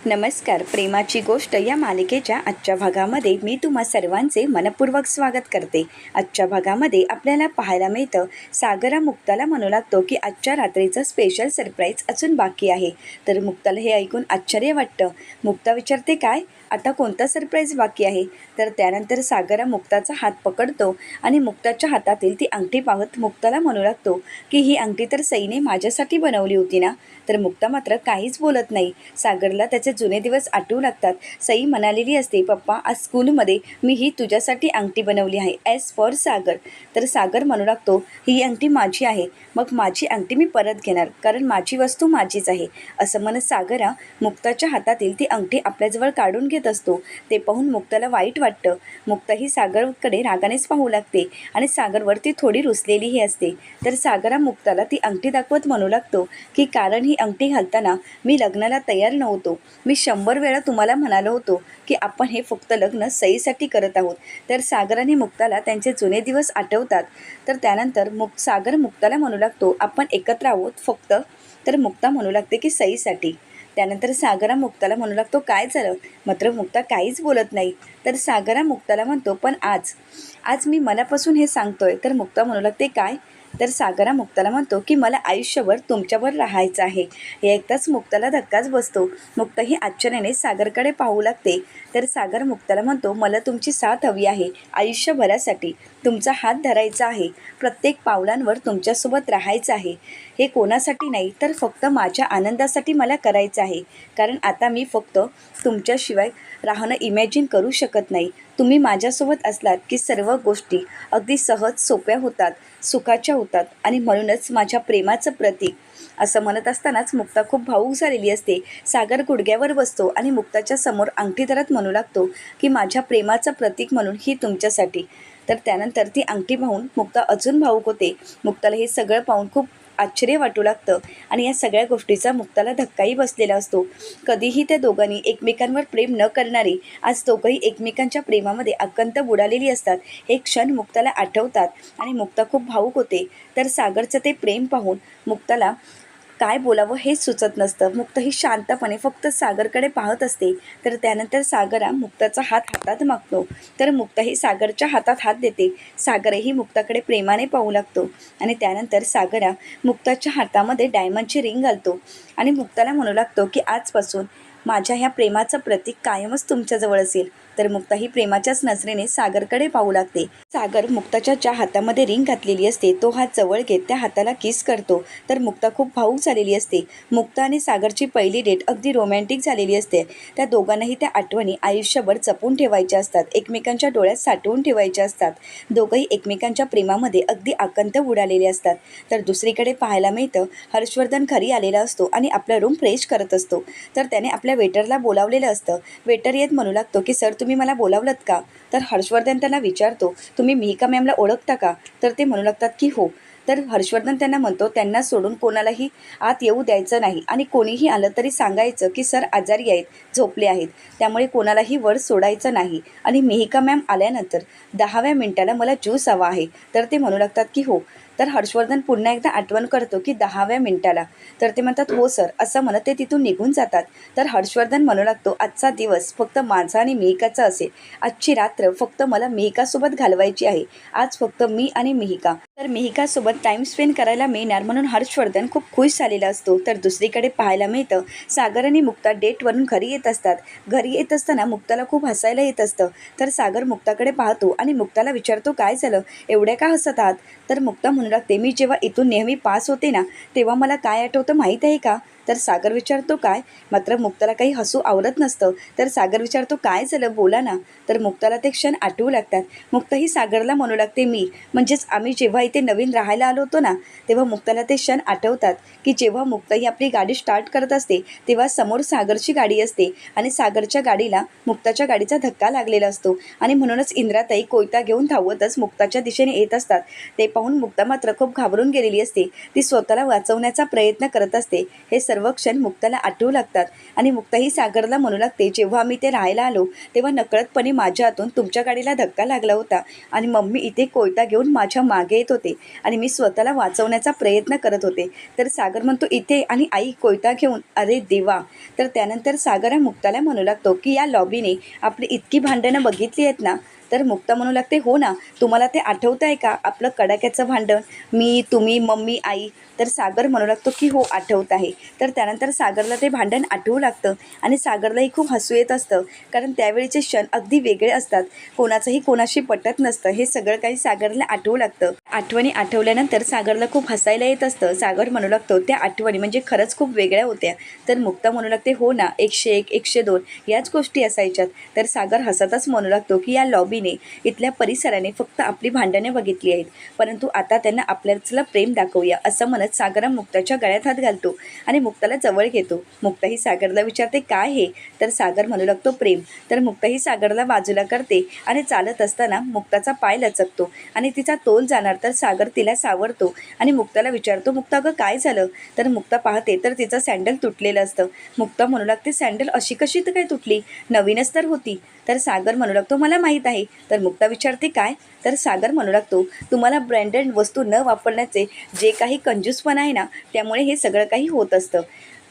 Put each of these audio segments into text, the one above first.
नमस्कार. प्रेमाची गोष्ट या मालिकेच्या आजच्या भागामध्ये मी तुम्हा सर्वांचे मनपूर्वक स्वागत करते. आजच्या भागामध्ये आपल्याला पाहायला मिळतं सागरा मुक्ताला म्हणू लागतो की आजच्या रात्रीचं स्पेशल सरप्राईज अजून बाकी आहे. तर मुक्ताला हे ऐकून आश्चर्य वाटतं. मुक्ता विचारते, काय आता कोणता सरप्राईज बाकी आहे? तर त्यानंतर सागरा मुक्ताचा हात पकडतो आणि मुक्ताच्या हातातील ती अंगठी पाहत मुक्ताला म्हणू लागतो की ही अंगठी तर सईने माझ्यासाठी बनवली होती ना? तर मुक्ता मात्र काहीच बोलत नाही. सागरला त्याचे जुने दिवस आठवू लागतात. सई म्हणालेली असते, पप्पा आज स्कूलमध्ये मी ही तुझ्यासाठी अंगठी बनवली आहे, एस फॉर सागर. तर सागर म्हणू लागतो, ही अंगठी माझी आहे, मग माझी अंगठी मी परत घेणार, कारण माझी वस्तू माझीच आहे. असं म्हणत सागरा मुक्ताच्या हातातील ती अंगठी आपल्याजवळ काढून घेत असतो. ते पाहून मुक्ताला वाईट वाटतं. मुक्ता ही सागरकडे रागानेच पाहू लागते आणि सागरवरती थोडी रुसलेलीही असते. तर सागरा मुक्ताला ती अंगठी दाखवत म्हणू लागतो की कारण ही अंगठी घालताना मी लग्नाला तयार नव्हतो. मी 100 वेळा तुम्हाला म्हणालो होतो की आपण हे फक्त लग्न सईसाठी करत आहोत. तर सागर आणि मुक्ताला त्यांचे जुने दिवस आठवतात. तर त्यानंतर सागर मुक्ताला म्हणू लागतो, आपण एकत्र आहोत फक्त. तर मुक्ता म्हणू लागते की सईसाठी. त्यानंतर सागरा मुक्ताला म्हणू लागतो, काय झालं? मात्र मुक्ता काहीच बोलत नाही. तर सागरा मुक्ताला म्हणतो, पण आज मी मनापासून हे सांगतोय. तर मुक्ता म्हणू लागते, काय? तर सागरा मुक्ताला म्हणतो की मला आयुष्यभर तुमच्यावर राहायचं आहे. हे ऐकताच मुक्ताला धक्काच बसतो. मुक्ता ही आश्चर्याने सागरकडे पाहू लागते. तर सागर मुक्ताला म्हणतो, मला तुमची साथ हवी आहे आयुष्यभरासाठी. तुमचा हात धरायचा आहे, प्रत्येक पावलांवर तुमच्यासोबत राहायचं आहे. हे कोणासाठी नाही, तर फक्त माझ्या आनंदासाठी मला करायचं आहे. कारण आता मी फक्त तुमच्याशिवाय राहणं इमॅजिन करू शकत नाही. तुम्ही माझ्यासोबत असलात की सर्व गोष्टी अगदी सहज सोप्या होतात, सुखाच्या होतात, आणि म्हणूनच माझ्या प्रेमाचं प्रतीक. असं म्हणत असतानाच मुक्ता खूप भावूक झालेली असते. सागर गुडघ्यावर बसतो आणि मुक्ताच्या समोर अंगठी धरत म्हणू लागतो की माझ्या प्रेमाचं प्रतीक म्हणून ही तुमच्यासाठी. तर त्यानंतर ती अंगठी पाहून मुक्ता अजून भावूक होते. मुक्ताला हे सगळं पाहून खूप आश्चर्य वाटू लागतं आणि या सगळ्या गोष्टीचा मुक्ताला धक्काही बसलेला असतो. कधीही त्या दोघांनी एकमेकांवर प्रेम न करणारी आज दोघंही एकमेकांच्या प्रेमामध्ये अकंत बुडालेली असतात. हे क्षण मुक्ताला आठवतात आणि मुक्ता खूप भावूक होते. तर सागरचं ते प्रेम पाहून मुक्ताला काय बोलावं हेच सुचत नसतं. मुक्ता ही शांतपणे फक्त सागरकडे पाहत असते. तर त्यानंतर सागरा मुक्ताचा हात हातात मागतो. तर मुक्ता ही सागरच्या हातात हात देते. सागरही मुक्ताकडे प्रेमाने पाहू लागतो आणि त्यानंतर सागरा मुक्ताच्या हातामध्ये डायमंडची रिंग घालतो आणि मुक्ताला म्हणू लागतो की आजपासून माझ्या ह्या प्रेमाचं प्रतीक कायमच तुमच्याजवळ असेल. तर मुक्ता ही प्रेमाच्याच नजरेने सागरकडे पाहू लागते. सागर मुक्ताच्या ज्या हातामध्ये रिंग घातलेली असते तो हात जवळ घेत त्या हाताला किस करतो. तर मुक्ता खूप भावूक झालेली असते. मुक्ता आणि सागरची पहिली डेट अगदी रोमॅन्टिक झालेली असते. त्या दोघांनाही त्या आठवणी आयुष्यभर जपून ठेवायच्या असतात, एकमेकांच्या डोळ्यात साठवून ठेवायच्या असतात. दोघंही एकमेकांच्या प्रेमामध्ये अगदी आकंत बुडालेले असतात. तर दुसरीकडे पाहायला मिळतं हर्षवर्धन घरी आलेला असतो आणि आपला रूम फ्रेश करत असतो. तर त्याने आपल्या वेटरला बोलावलेलं असतं. वेटर येत म्हणू लागतो की सर, तुम्ही मला बोलावलंत का? तर हर्षवर्धन त्यांना विचारतो, तुम्ही मिहिका मॅमला ओळखता का? तर ते म्हणू लागतात की हो. तर हर्षवर्धन त्यांना म्हणतो, त्यांना सोडून कोणालाही आत येऊ द्यायचं नाही आणि कोणीही आलं तरी सांगायचं की सर आजारी आहेत, झोपले आहेत, त्यामुळे कोणालाही वर सोडायचं नाही. आणि मिहिका मॅम आल्यानंतर 10व्या मिनिटाला मला ज्यूस हवा आहे. तर ते म्हणू लागतात की हो. तर हर्षवर्धन पुन्हा एकदा आठवण करतो की 10व्या मिनिटाला. तर ते म्हणतात हो सर, असं म्हणत ते तिथून निघून जातात. तर हर्षवर्धन म्हणू लागतो, आजचा दिवस फक्त माझा आणि मिहिकाचा असेल. आजची रात्र फक्त मला मिहिकासोबत घालवायची आहे. आज फक्त मी आणि मिहिका. तर मिहिकासोबत टाईम स्पेंड करायला मिळणार म्हणून हर्षवर्धन खूप खुश झालेला असतो. तर दुसरीकडे पाहायला मिळतं सागर आणि मुक्ता डेटवरून घरी येत असतात. घरी येत असताना मुक्ताला खूप हसायला येत असतं. तर सागर मुक्ताकडे पाहतो आणि मुक्ताला विचारतो, काय झालं, एवढ्या का हसत आहात? तर मुक्ता म्हणू लागते, मी जेव्हा इथून नेहमी पास होते ना, तेव्हा मला काय आठवतं माहीत आहे का? तर सागर विचारतो, काय? मात्र मुक्ताला काही हसू आवडत नसतं. तर सागर विचारतो, काय झालं, बोला ना. तर मुक्ताला ते क्षण आठवू लागतात. मुक्ता ही सागरला म्हणू लागते, म्हणजेच आम्ही जेव्हा इथे नवीन राहायला आलो होतो ना, तेव्हा मुक्ताला ते क्षण आठवतात की जेव्हा मुक्ता ही आपली गाडी स्टार्ट करत असते तेव्हा समोर सागरची गाडी असते आणि सागरच्या गाडीला मुक्ताच्या गाडीचा धक्का लागलेला असतो आणि म्हणूनच इंद्राताई कोयता घेऊन धावतच मुक्ताच्या दिशेने येत असतात. ते पाहून मुक्ता मात्र खूप घाबरून गेलेली असते. ती स्वतःला वाचवण्याचा प्रयत्न करत असते. हे सर्व क्षण मुक्ताला आठवू लागतात आणि मुक्ताही सागरला म्हणू लागते, जेव्हा आम्ही ते राहायला आलो तेव्हा नकळतपणे माझ्या हातून तुमच्या गाडीला धक्का लागला होता आणि मम्मी इथे कोयता घेऊन माझ्या मागे येत होते आणि मी स्वतःला वाचवण्याचा प्रयत्न करत होते. तर सागर म्हणतो, इथे आणि आई कोयता घेऊन? अरे देवा. तर त्यानंतर सागर हा मुक्ताला म्हणू लागतो की या लॉबीने आपली इतकी भांडणं बघितली आहेत ना. तर मुक्ता म्हणू लागते, हो ना, तुम्हाला ते आठवतं आहे का आपलं कडाक्याचं भांडण, मी तुम्ही मम्मी आई? तर सागर म्हणू लागतो की हो, आठवत आहे. तर त्यानंतर सागरला ते भांडण आठवू लागतं आणि सागरलाही खूप हसू येत असतं, कारण त्यावेळीचे क्षण अगदी वेगळे असतात. कोणाचंही कोणाशी पटत नसतं, हे सगळं काही सागरला आठवू लागतं. आठवणी आठवल्यानंतर सागरला खूप हसायला येत असतं. सागर म्हणू लागतो, त्या आठवणी म्हणजे खरंच खूप वेगळ्या होत्या. तर मुक्ता म्हणू लागते, हो ना, 101, 102 याच गोष्टी असायच्यात. तर सागर हसतच म्हणू लागतो की या लॉबीने, इथल्या परिसराने फक्त आपली भांडणे बघितली आहेत, परंतु आता त्यांना आपल्याला प्रेम दाखवूया, असं म्हणत सागर मुक्ताच्या गळ्यात हात घालतो आणि मुक्ताला जवळ घेतो. मुक्ताही सागरला विचारते, काय हे? तर सागर म्हणू लागतो, प्रेम. तर मुक्ताही सागरला बाजूला करते आणि चालत असताना मुक्ताचा पाय लचकतो आणि तिचा तोल जाणार, तर सागर तिला सावरतो आणि मुक्ताला विचारतो, मुक्ता गं काय झालं? तर मुक्ता पाहते तर तिचं सँडल तुटलेलं असतं. मुक्ता म्हणू लागते, सँडल अशी कशी तर काय तुटली? नवीनच तर होती. तर सागर म्हणू लागतो, मला माहीत आहे. तर मुक्ता विचारते, काय? तर सागर म्हणू लागतो, तुम्हाला ब्रँडेड वस्तू न वापरण्याचे जे काही कंजूसपणा आहे ना, त्यामुळे हे सगळं काही होत असतं.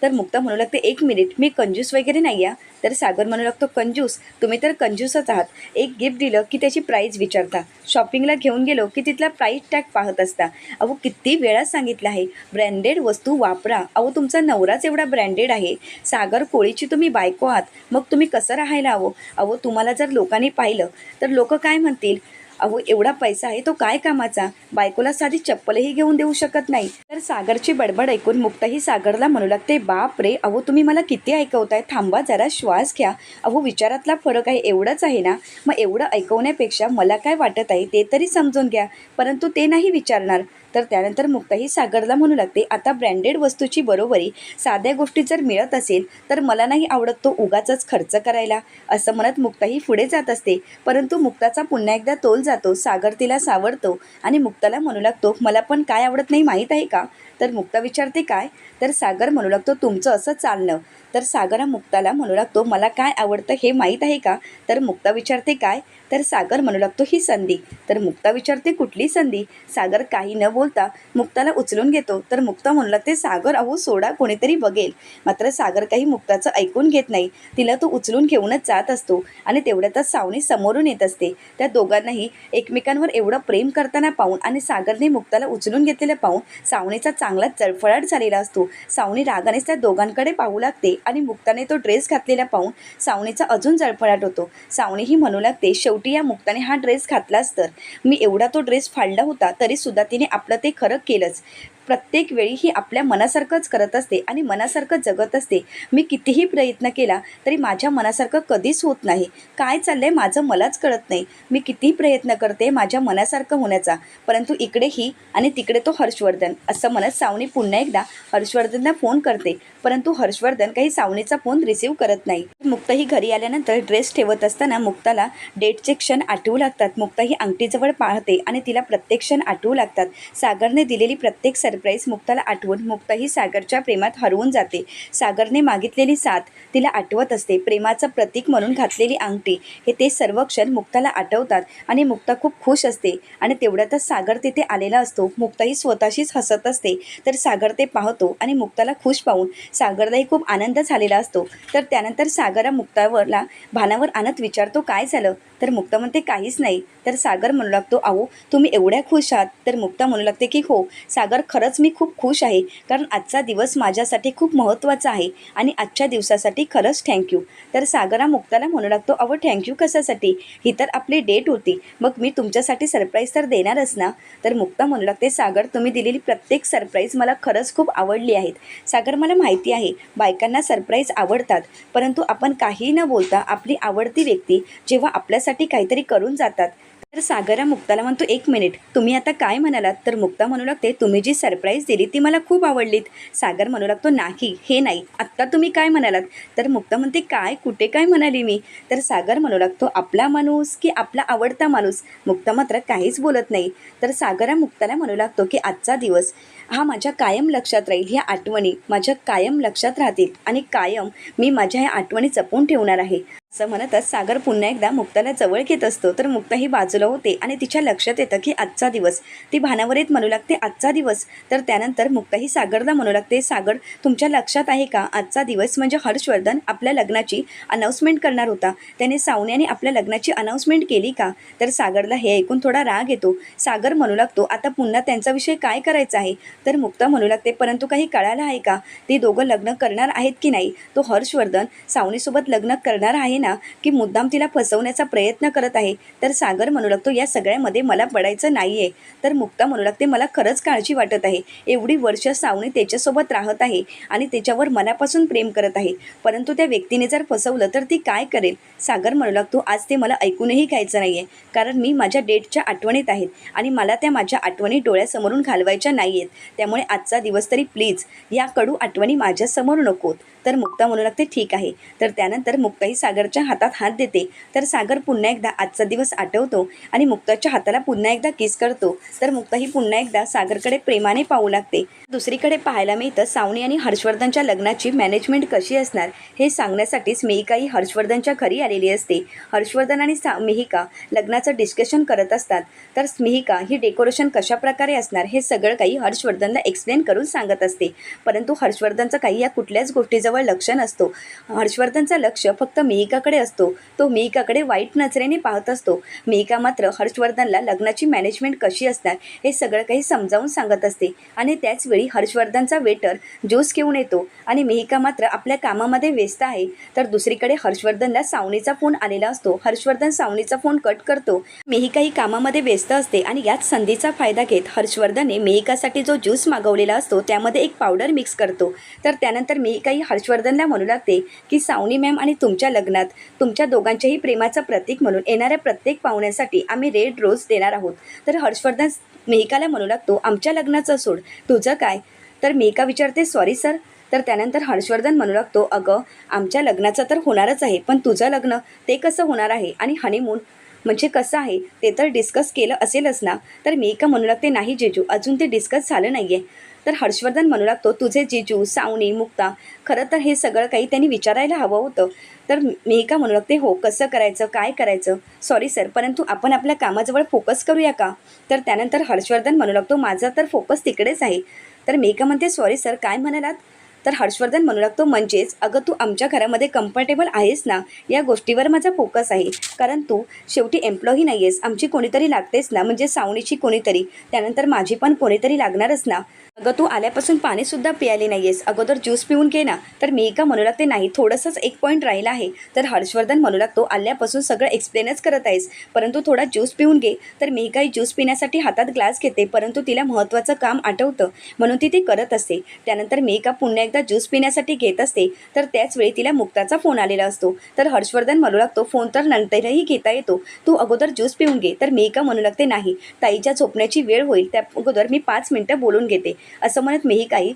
तर मुक्ता म्हणू लागते, एक मिनिट, मी कंजूस वगैरे नाही आहे. तर सागर म्हणू लागतो, कंजूस? तुम्ही तर कंजूसच आहात. एक गिफ्ट दिलं की त्याची प्राईज विचारता, शॉपिंगला घेऊन गेलो की तिथला प्राईस टॅग पाहत असता. अहो किती वेळा सांगितलं आहे, ब्रँडेड वस्तू वापरा. अहो तुमचा नवराच एवढा ब्रँडेड आहे. सागर कोळीची तुम्ही बायको आहात, मग तुम्ही कसं राहायला हवं? अहो तुम्हाला जर लोकांनी पाहिलं तर लोक काय म्हणतील? अहो एवढा पैसा आहे तो काय कामाचा? बायकोला साधी चप्पलही घेऊन देऊ शकत नाही. तर सागरची बडबड ऐकून मुक्ताही सागरला म्हणू लागते, बाप रे, अहो तुम्ही मला किती ऐकवताय, थांबा जरा, श्वास घ्या. अहो विचारातला फरक आहे एवढंच आहे ना, मग एवढं ऐकवण्यापेक्षा मला काय वाटत आहे ते तरी समजून घ्या. परंतु ते नाही विचारणार. तर त्यानंतर मुक्ताही सागरला म्हणू लागते, आता ब्रँडेड वस्तूची बरोबरी साध्या गोष्टी जर मिळत असेल तर मला नाही आवडत तो उगाचच खर्च करायला, असं म्हणत मुक्ताही पुढे जात असते. परंतु मुक्ताचा पुन्हा एकदा तोल जातो. सागर तिला सावरतो आणि मुक्ताला म्हणू लागतो, मला पण काय आवडत नाही माहीत आहे का? तर मुक्ता विचारते, काय? तर सागर म्हणू लागतो, तुमचं असं चालणं. तर सागर हा मुक्ताला म्हणू लागतो, मला काय आवडतं हे माहीत आहे का? तर मुक्ता विचारते, काय? तर सागर म्हणू लागतो, ही संधी. तर मुक्ता विचारते, कुठली संधी? सागर काही न बोलता मुक्ताला उचलून घेतो. तर मुक्ता म्हणू लागते, सागर अहो सोडा, कोणीतरी बघेल. मात्र सागर काही मुक्ताचं ऐकून घेत नाही. तिला तो उचलून घेऊनच जात असतो आणि तेवढ्यातच सावनी समोरून येत असते. त्या दोघांनाही एकमेकांवर एवढं प्रेम करताना पाहून आणि सागरने मुक्ताला उचलून घेतलेलं पाहून सावनीचा चांगलाच जळफळाट झालेला असतो. सावनी रागानेच त्या दोघांकडे पाहू लागते आणि मुक्ताने तो ड्रेस घातलेला पाहून सावनीचा अजून जळफळाट होतो. सावनी ही म्हणू लागते, शेवटी या मुक्ताने हा ड्रेस घातलाच तर. मी एवढा तो ड्रेस फाडला होता तरी सुद्धा तिने आपलं ते खरं केलंच. प्रत्येक वेळी ही आपल्या मनासारखंच करत असते आणि मनासारखं जगत असते. मी कितीही प्रयत्न केला तरी माझ्या मनासारखं कधीच होत नाही. काय चाललंय माझं मलाच कळत नाही. मी कितीही प्रयत्न करते माझ्या मनासारखं होण्याचा, परंतु इकडे ही आणि तिकडे तो हर्षवर्धन, असं म्हणत सावनी पुन्हा एकदा हर्षवर्धनला फोन करते. परंतु हर्षवर्धन काही सावनीचा फोन रिसीव्ह करत नाही. मुक्ता ही घरी आल्यानंतर ड्रेस ठेवत असताना मुक्ताला डेटचे क्षण आठवू लागतात. मुक्ता ही अंगठीजवळ पाहते आणि तिला प्रत्येक क्षण आठवू लागतात. सागरने दिलेली प्रत्येक सरप्राईज मुक्ताला आठवून मुक्ता ही सागरच्या प्रेमात हरवून जाते. सागरने मागितलेली साथ तिला आठवत असते. प्रेमाचं प्रतीक म्हणून घातलेली अंगठी, हे ते सर्व क्षण मुक्ताला आठवतात आणि मुक्ता खूप खुश असते. आणि तेवढ्यातच सागर तिथे आलेला असतो. मुक्ता ही स्वतःशीच हसत असते. तर सागर ते पाहतो आणि मुक्ताला खुश पाहून सागरलाही खूप आनंद झालेला असतो. तर त्यानंतर सागर मुक्तावरला भानावर आणत विचारतो, काय झालं? तर मुक्ता म्हणते, काहीच नाही. तर सागर म्हणू लागतो, अहो तुम्ही एवढ्या खुश आहात? तर मुक्ता म्हणू लागते की हो सागर, खरंच मी खूप खुश आहे, कारण आजचा दिवस माझ्यासाठी खूप महत्त्वाचा आहे आणि आजच्या दिवसासाठी खरंच थँक्यू. तर सागरा मुक्ताला म्हणू लागतो, अहो थँक्यू कशासाठी? ही तर आपली डेट होती, मग मी तुमच्यासाठी सरप्राईज तर देणारच ना. तर मुक्ता म्हणू लागते, सागर तुम्ही दिलेली प्रत्येक सरप्राईज मला खरंच खूप आवडली आहेत. सागर मला माहिती आहे बायकांना सरप्राईज आवडतात, परंतु आपण काही न बोलता आपली आवडती व्यक्ती जेव्हा आपल्यासाठी काहीतरी करून जातात तर सागरा मुक्ताला म्हणतो, एक मिनिट, तुम्ही आता काय म्हणालात? तर मुक्ता म्हणू लागते, तुम्ही जी सरप्राईज दिली ती मला खूप आवडलीत. सागर म्हणू लागतो, नाही हे नाही, आत्ता तुम्ही काय म्हणालात? तर मुक्ता म्हणते, काय कुठे काय म्हणाली मी? तर सागर म्हणू लागतो, आपला माणूस की आपला आवडता माणूस? मुक्ता मात्र काहीच बोलत नाही. तर सागरा मुक्ताला म्हणू लागतो की आजचा दिवस हा माझ्या कायम लक्षात राहील, ह्या आठवणी माझ्या कायम लक्षात राहतील आणि कायम मी माझ्या ह्या आठवणी जपून ठेवणार आहे. असं म्हणतच सागर पुन्हा एकदा मुक्ताला जवळ घेत असतो. तर मुक्ता ही बाजूला होते आणि तिच्या लक्षात येतं की आजचा दिवस. ती भानावर येत म्हणू लागते, आजचा दिवस. तर त्यानंतर मुक्ता ही सागरला म्हणू लागते, सागर तुमच्या लक्षात आहे का आजचा दिवस म्हणजे हर्षवर्धन आपल्या लग्नाची अनाऊन्समेंट करणार होता, त्याने सावण्याने आपल्या लग्नाची अनाऊन्समेंट केली का? तर सागरला हे ऐकून थोडा राग येतो. सागर म्हणू लागतो, आता पुन्हा त्यांचा विषय काय करायचा आहे? तर मुक्ता म्हणू लागते, परंतु काही कळालं आहे का, ती दोघं लग्न करणार आहेत की नाही? तो हर्षवर्धन सावनीसोबत लग्न करणार आहे ना, की मुद्दाम तिला फसवण्याचा प्रयत्न करत आहे? तर सागर म्हणू लागतो, या सगळ्यामध्ये मला पडायचं नाही आहे. तर मुक्ता म्हणू लागते, मला खरंच काळजी वाटत आहे. एवढी वर्ष सावनी त्याच्यासोबत राहत आहे आणि त्याच्यावर मनापासून प्रेम करत आहे, परंतु त्या व्यक्तीने जर फसवलं तर ती काय करेल? सागर म्हणू लागतो, आज ते मला ऐकूनही घ्यायचं नाही आहे, कारण मी माझ्या डेटच्या आठवणीत आहेत आणि मला त्या माझ्या आठवणी डोळ्यासमोरून घालवायच्या नाही आहेत. त्यामुळे आजचा दिवस तरी प्लीज या कडू आठवणी माझ्यासमोर नकोत. तर मुक्ता म्हणू लागते, ठीक आहे. तर त्यानंतर मुक्ताही सागरच्या हातात हात देते. तर सागर पुन्हा एकदा आजचा दिवस आठवतो आणि मुक्ताच्या हाताला पुन्हा एकदा किस करतो. तर मुक्ताही पुन्हा एकदा सागरकडे प्रेमाने पाहू लागते. दुसरीकडे पाहायला मिळतं, सावनी आणि हर्षवर्धनच्या लग्नाची मॅनेजमेंट कशी असणार हे सांगण्यासाठीच मिहिकाही हर्षवर्धनच्या घरी आलेली असते. हर्षवर्धन आणि मिहिका लग्नाचं डिस्कशन करत असतात. तर मिहिका ही डेकोरेशन कशा प्रकारे असणार हे सगळं काही हर्षवर्धनला एक्सप्लेन करून सांगत असते. परंतु हर्षवर्धनचं काही या कुठल्याच गोष्टीजवळ लक्ष नसतो. हर्षवर्धनचं लक्ष फक्त मिहिकाकडे असतो. तो मिहिकाकडे वाईट नजरेने पाहत असतो. मिहिका मात्र हर्षवर्धनला लग्नाची मॅनेजमेंट कशी असणार हे सगळं काही समजावून सांगत असते. आणि त्याचवेळी हर्षवर्धनचा वेटर ज्यूस घेऊन येतो आणि मिहिका मात्र आपल्या कामामध्ये व्यस्त आहे. तर दुसरीकडे हर्षवर्धनला सावनीचा फोन आलेला असतो. हर्षवर्धन सावनीचा फोन कट करतो. मिहिका ही कामामध्ये व्यस्त असते आणि याच संधीचा फायदा घेत हर्षवर्धनने मिहिकासाठी जो ज्यूस मागवलेला असतो त्यामध्ये एक पावडर मिक्स करतो. तर त्यानंतर मिहिकाही हर्षवर्धनला म्हणू लागते की सावनी मॅम आणि तुमच्या लग्नात तुमच्या दोघांच्याही प्रेमाचं प्रतीक म्हणून येणाऱ्या प्रत्येक पाहुण्यासाठी आम्ही रेड रोज देणार आहोत. तर हर्षवर्धन मिहिकाला म्हणू लागतो, आमच्या लग्नाचं सोड, तुझं काय? तर मिहिका विचारते, सॉरी सर. तर त्यानंतर हर्षवर्धन म्हणू लागतो, अगं आमच्या लग्नाचं तर होणारच आहे, पण तुझं लग्न ते कसं होणार आहे आणि हनीमून म्हणजे कसं आहे ते तर डिस्कस केलं असेलच ना? तर मिहिका म्हणू लागते, नाही जिजू, अजून ते डिस्कस झालं नाही आहे. तर हर्षवर्धन म्हणू लागतो, तुझे जिजू, सावनी, मुक्ता, खरं तर हे सगळं काही त्यांनी विचारायला हवं होतं. तर मिहिका म्हणू लागते, हो कसं करायचं, काय करायचं, सॉरी सर, परंतु आपण आपल्या कामाजवळ फोकस करूया का? तर त्यानंतर हर्षवर्धन म्हणू लागतो, माझा तर फोकस तिकडेच आहे. तर मिहिका म्हणते, सॉरी सर, काय म्हणालात? तर हर्षवर्धन म्हणू लागतो, म्हणजेच अगं तू आमच्या घरामध्ये कम्फर्टेबल आहेस ना, या गोष्टीवर माझा फोकस आहे. कारण तू शेवटी एम्प्लॉई नाही आहेस, आमची कोणीतरी लागतेस ना, म्हणजे सावनीची कोणीतरी, त्यानंतर माझी पण कोणीतरी लागणारच ना. अगं तू आल्यापासून पाणीसुद्धा प्यायली नाही आहेस, अगोदर ज्यूस पिऊन घे ना. तर मिहिका म्हणू लागते, नाही, थोडंसंच एक पॉईंट राहिला आहे. तर हर्षवर्धन म्हणू लागतो, आल्यापासून सगळं एक्सप्लेनच करत आहेस, परंतु थोडा ज्यूस पिऊन घे. तर मिहिकाही ज्यूस पिण्यासाठी हातात ग्लास घेते, परंतु तिला महत्त्वाचं काम आठवतं म्हणून ती ते करत असते. त्यानंतर मिहिका पुन्हा एकदा ज्यूस पिण्यासाठी घेत असते. तर त्याचवेळी तिला मुक्ताचा फोन आलेला असतो. तर हर्षवर्धन म्हणू लागतो, फोन तर नंतरही घेता येतो, तू अगोदर ज्यूस पिऊन घे. तर मिहिका म्हणू लागते, नाही, ताईच्या झोपण्याची वेळ होईल, त्या अगोदर मी 5 मिनिटं बोलून घेते. असं म्हणत मिहिकाही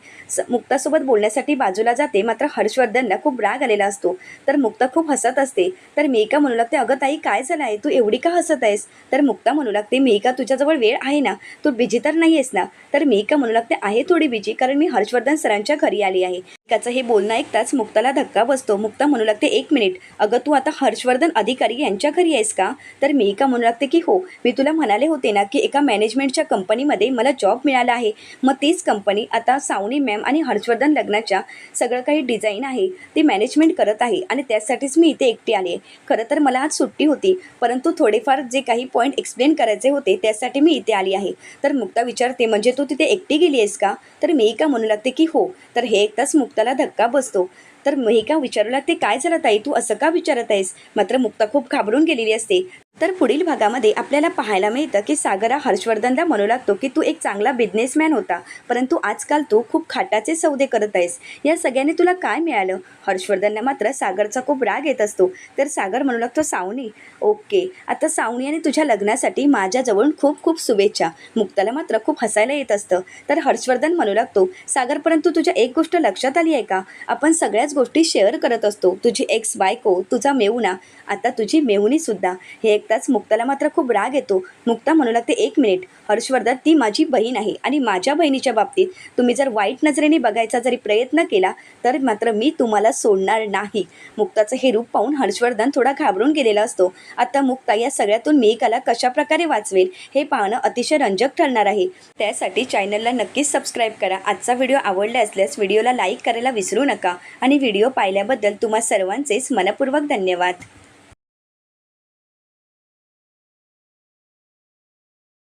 मुक्तासोबत बोलण्यासाठी बाजूला जाते. मात्र हर्षवर्धनला खूप राग आलेला असतो. तर मुक्ता खूप हसत असते. तर मिहिका म्हणू लागते, अगं ताई, काय झालं आहे, तू एवढी का हसत आहेस? तर मुक्ता म्हणू लागते, मिहिका तुझ्याजवळ वेळ आहे ना, तू बिझी तर नाही आहेस ना? तर मिहिका म्हणू लागते, आहे थोडी बिझी, कारण मी हर्षवर्धन सरांच्या घरी आली आहे. मिहिकाचं हे बोलणं ऐकताच मुक्ताला धक्का बसतो. मुक्ता म्हणू लागते, एक मिनिट, अगं तू आता हर्षवर्धन अधिकारी यांच्या घरी आहेस का? तर मिहिका म्हणू लागते की हो, मी तुला म्हणाले होते ना की एका मॅनेजमेंटच्या कंपनीमध्ये मला जॉब मिळाला आहे. मग तीच कंपनी आता सावनी मॅम आणि हर्षवर्धन लग्नाच्या सगळं काही डिझाईन आहे ती मॅनेजमेंट करत आहे आणि त्यासाठीच मी इथे एकटी आली आहे. खरं तर मला आज सुट्टी होती, परंतु थोडेफार जे काही पॉईंट एक्सप्लेन करायचे होते त्यासाठी मी इथे आली आहे. तर मुक्ता विचारते, म्हणजे तू तिथे एकटी गेली आहेस का? तर मिहिका म्हणू लागते की हो. तर हे ऐकताच मुक्ताला धक्का बसतो. तर मेघा विचारू लागते, काय झालं ताई, तू असं का विचारत आहेस? मात्र मुक्ता खूप घाबरून गेलेली असते. तर पुढील भागामध्ये आपल्याला पाहायला मिळतं की सागर हा हर्षवर्धनला म्हणू लागतो की तू एक चांगला बिझनेसमॅन होता, परंतु आजकाल तू खूप खाटाचे सौदे करत आहेस. या सगळ्यांनी तुला काय मिळालं? हर्षवर्धनला मात्र सागरचा खूप राग येत असतो. तर सागर म्हणू लागतो, सावनी, ओके, आता सावनी आणि तुझ्या लग्नासाठी माझ्याजवळून खूप खूप शुभेच्छा. मुक्ताला मात्र खूप हसायला येत असतं. तर हर्षवर्धन म्हणू लागतो, सागर, परंतु तुझ्या एक गोष्ट लक्षात आली आहे का? आपण सगळ्याच गोष्टी शेअर करत असतो. तुझी एक्स बायको, तुझा मेहुणा, आता तुझी मेहुणीसुद्धा. हे ऐकताच मुक्ताला मात्र खूप राग येतो. मुक्ता म्हणू लागते, एक मिनिट हर्षवर्धन, ती माझी बहीण आहे आणि माझ्या बहिणीच्या बाबतीत तुम्ही जर वाईट नजरेने बघायचा जरी प्रयत्न केला तर मात्र मी तुम्हाला सोडणार नाही. मुक्ताचं हे रूप पाहून हर्षवर्धन थोडा घाबरून गेलेला असतो. आता मुक्ता या सगळ्यातून मेघाला कशाप्रकारे वाचवेल हे पाहणं अतिशय रंजक ठरणार आहे. त्यासाठी चॅनलला नक्कीच सबस्क्राईब करा. आजचा व्हिडिओ आवडला असल्यास व्हिडिओला लाईक करायला विसरू नका आणि व्हिडिओ पाहिल्याबद्दल तुम्हा सर्वांचेच मनपूर्वक धन्यवाद.